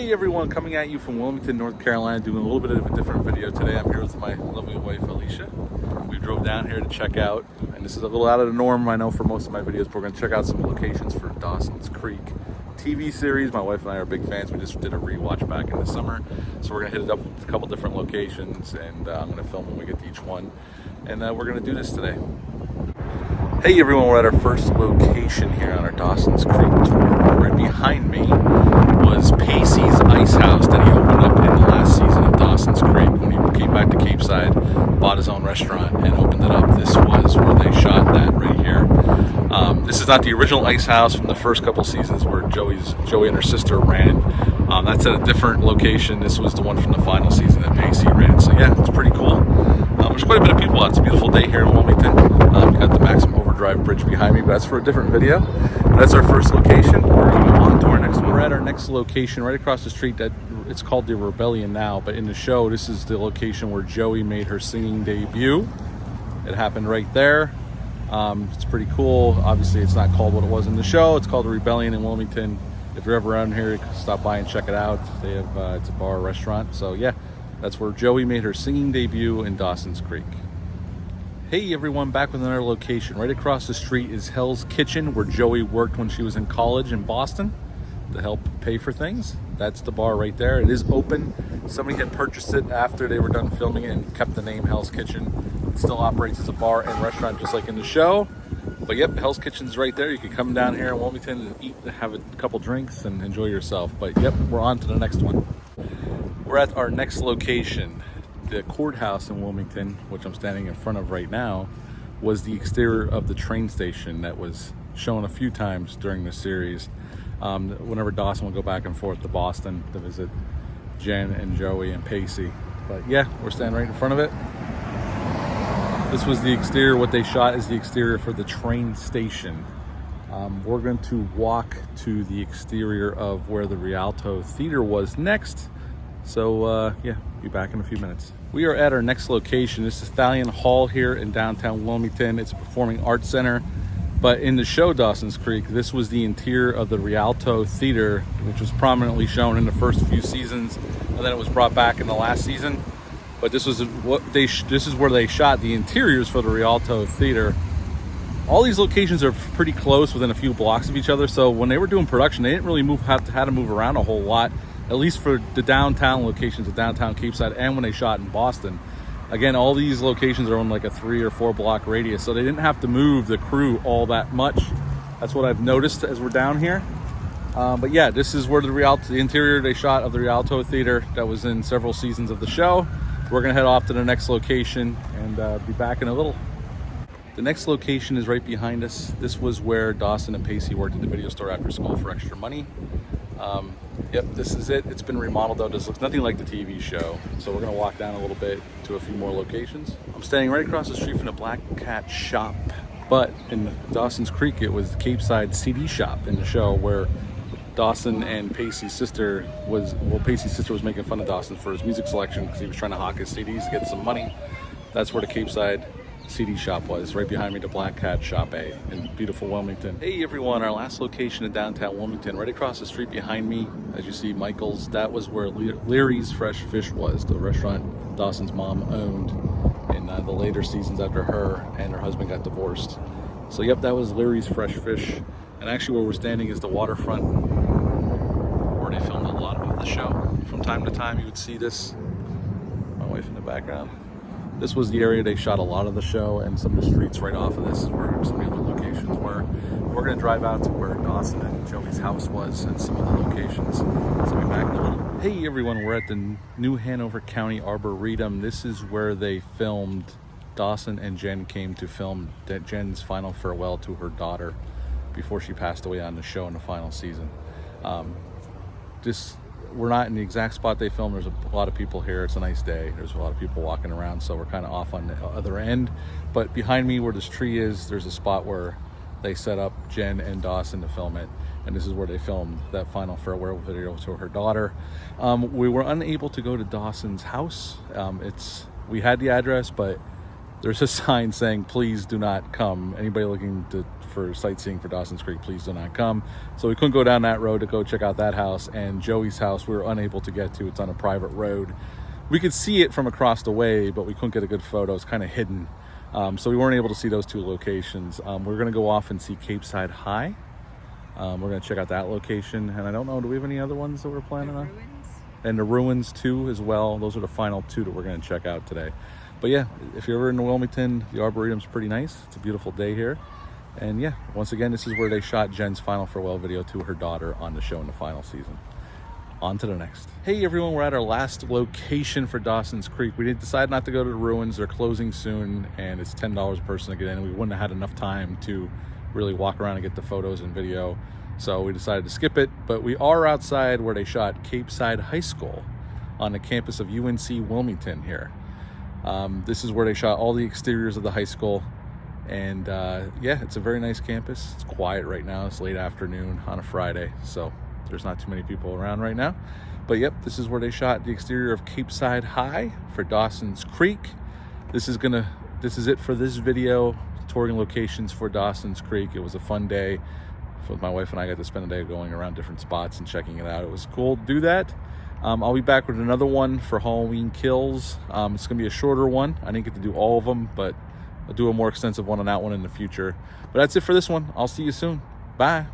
Hey everyone, coming at you from Wilmington, North Carolina, doing a little bit of a different video today. I'm here with my lovely wife, Alicia. We drove down here to check out, and this is a little out of the norm, I know, for most of my videos, but we're going to check out some locations for Dawson's Creek TV series. My wife and I are big fans. We just did a rewatch back in the summer, so we're going to hit it up with a couple different locations, and I'm going to film when we get to each one, and we're going to do this today. Hey everyone, we're at our first location here on our Dawson's Creek tour. Right behind me was Pacey's Ice House that he opened up in the last season of Dawson's Creek when he came back to Capeside, bought his own restaurant, and opened it up. This was where they shot that right here. This is not the original Ice House from the first couple seasons where Joey and her sister ran. That's at a different location. This was the one from the final season that Pacey ran. So yeah, it's pretty cool. There's quite a bit of people out. It's a beautiful day here in Wilmington. We got the Maximum Overdrive Bridge behind me, but that's for a different video. That's our first location. We're going to move on to our next one. We're at our next location right across the street. It's called the Rebellion now, but in the show, this is the location where Joey made her singing debut. It happened right there. It's pretty cool. Obviously, it's not called what it was in the show. It's called the Rebellion in Wilmington. If you're ever around here, you can stop by and check it out. They have it's a bar, restaurant. So yeah, that's where Joey made her singing debut in Dawson's Creek. Hey everyone, back with another location. Right across the street is Hell's Kitchen, where Joey worked when she was in college in Boston to help pay for things. That's the bar right there. It is open. Somebody had purchased it after they were done filming it and kept the name Hell's Kitchen. It still operates as a bar and restaurant just like in the show. But yep, Hell's Kitchen's right there. You can come down here in Wilmington and eat, have a couple drinks and enjoy yourself. But yep, we're on to the next one. We're at our next location. The courthouse in Wilmington, which I'm standing in front of right now, was the exterior of the train station that was shown a few times during the series. Whenever Dawson would go back and forth to Boston to visit Jen and Joey and Pacey. But yeah, we're standing right in front of it. This was the exterior. What they shot is the exterior for the train station. We're going to walk to the exterior of where the Rialto Theater was next. So yeah, be back in a few minutes. We are at our next location. This is Thallian Hall here in downtown Wilmington. It's a performing arts center. But in the show Dawson's Creek, this was the interior of the Rialto Theater, which was prominently shown in the first few seasons, and then it was brought back in the last season. But this is where they shot the interiors for the Rialto Theater. All these locations are pretty close, within a few blocks of each other. So when they were doing production, they didn't really have to move around a whole lot. At least for the downtown locations, the downtown Capeside, and when they shot in Boston. Again, all these locations are on like a 3 or 4 block radius, so they didn't have to move the crew all that much. That's what I've noticed as we're down here. But yeah, this is where the interior they shot of the Rialto Theater that was in several seasons of the show. We're gonna head off to the next location and be back in a little. The next location is right behind us. This was where Dawson and Pacey worked at the video store after school for extra money. Yep, this is it. It's been remodeled though. This looks nothing like the TV show. So we're gonna walk down a little bit to a few more locations. I'm standing right across the street from the Black Cat shop, but in Dawson's Creek, it was the Capeside CD shop in the show where Dawson and Pacey's sister was making fun of Dawson for his music selection because he was trying to hawk his CDs to get some money. That's where the Capeside CD shop was, right behind me, the Black Cat Shop A in beautiful Wilmington. Hey everyone, our last location in downtown Wilmington, right across the street behind me, as you see Michael's, that was where Leary's Fresh Fish was, the restaurant Dawson's mom owned in the later seasons after her and her husband got divorced. So yep, that was Leary's Fresh Fish. And actually where we're standing is the Waterfront, where they filmed a lot of the show. From time to time you would see this, my wife in the background. This was the area they shot a lot of the show, and some of the streets right off of this is where some of the other locations were. We're going to drive out to where Dawson and Joey's house was and some of the locations. So we'll be back in a little. Hey everyone, we're at the New Hanover County Arboretum. This is where they filmed, Dawson and Jen came to film Jen's final farewell to her daughter before she passed away on the show in the final season. We're not in the exact spot they filmed. There's a lot of people here. It's a nice day. There's a lot of people walking around, so we're kind of off on the other end. But behind me where this tree is, there's a spot where they set up Jen and Dawson to film it. And this is where they filmed that final farewell video to her daughter. We were unable to go to Dawson's house. We had the address, but there's a sign saying, please do not come. Anybody looking for sightseeing for Dawson's Creek, please do not come. So we couldn't go down that road to go check out that house, and Joey's house we were unable to get to. It's on a private road. We could see it from across the way, but we couldn't get a good photo. It's kind of hidden. So we weren't able to see those two locations. We're going to go off and see Capeside High. We're going to check out that location. And I don't know, do we have any other ones that we're planning on? And the ruins too as well. Those are the final two that we're going to check out today. But yeah, if you're ever in Wilmington, the arboretum's pretty nice. It's a beautiful day here. And yeah, once again, this is where they shot Jen's final farewell video to her daughter on the show in the final season. On to the next. Hey everyone, we're at our last location for Dawson's Creek. We did decide not to go to the ruins. They're closing soon, and it's $10 a person to get in. We wouldn't have had enough time to really walk around and get the photos and video. So we decided to skip it, but we are outside where they shot Capeside High School on the campus of UNC Wilmington here. This is where they shot all the exteriors of the high school. And yeah, it's a very nice campus. It's quiet right now. It's late afternoon on a Friday, so there's not too many people around right now. But yep, this is where they shot the exterior of Capeside High for Dawson's Creek. This is it for this video, touring locations for Dawson's Creek. It was a fun day. With my wife and I got to spend a day going around different spots and checking it out. It was cool to do that. I'll be back with another one for Halloween Kills. It's gonna be a shorter one. I didn't get to do all of them, but I'll do a more extensive one on that one in the future. But that's it for this one. I'll see you soon. Bye.